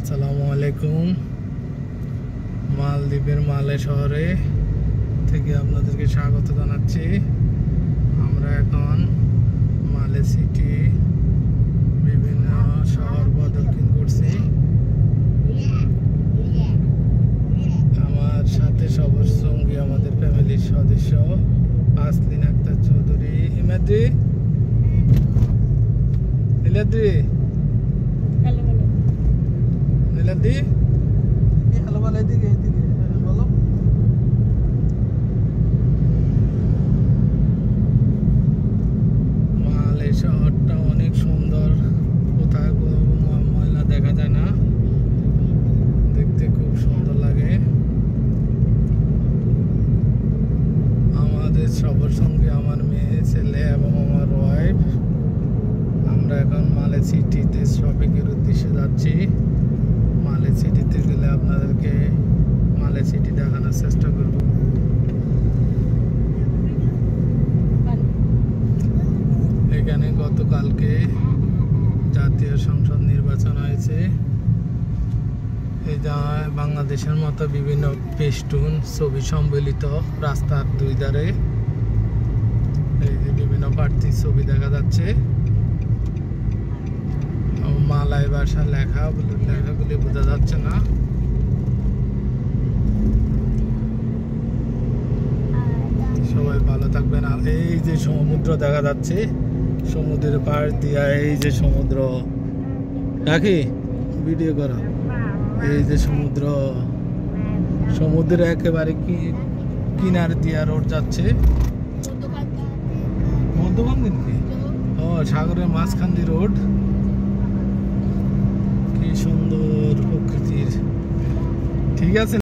আসসালামু আলাইকুম। মালদ্বীপের মালে শহরে থেকে আপনাদেরকে স্বাগত জানাচ্ছি। আমরা এখন মালে সিটি বিভিন্ন শহর প্রদক্ষিণ করছি। আমার সাথে সবার সঙ্গী আমাদের ফ্যামিলির সদস্য আসলিন আক্তার চৌধুরী। ইমাদ্রি নীলাদ্রি নীলাদ্রি হ্যালো বলো, এদিকে এদিকে বলো। মালে শহরটা অনেক সুন্দর, কোথায় ময়লা দেখা যায় না, দেখতে খুব সুন্দর লাগে। আমাদের সবার সঙ্গে আমার মেয়ে, ছেলে এবং আমার ওয়াইফ। আমরা এখন মালে সিটিতে শপিংয়ের উদ্দেশ্যে যাচ্ছি। মালে সিটিতে গেলে আপনাদেরকে মালে সিটি দেখানোর চেষ্টা করব। এখানে গতকালকে জাতীয় সংসদ নির্বাচন হয়েছে। এই জায়গায় বাংলাদেশের মতো বিভিন্ন পেস্টুন ছবি সম্বলিত রাস্তার দুই ধারে এই যে বিভিন্ন প্রার্থীর ছবি দেখা যাচ্ছে। মালয় ভাষা লেখাগুলি বোঝা যাচ্ছে না। সবাই ভালো থাকবেন। আর এই যে সমুদ্র দেখা যাচ্ছে, সমুদ্রের পাড় দিয়া এই যে সমুদ্র, রাখি ভিডিও করা। এই যে সমুদ্র, সমুদ্রের একেবারে কিনার দিয়া রোড যাচ্ছে। মধ্যখান দিন কি ও সাগরের মাঝখান দিয়ে রোড। কি সুন্দর প্রকৃতির, ঠিক আছে।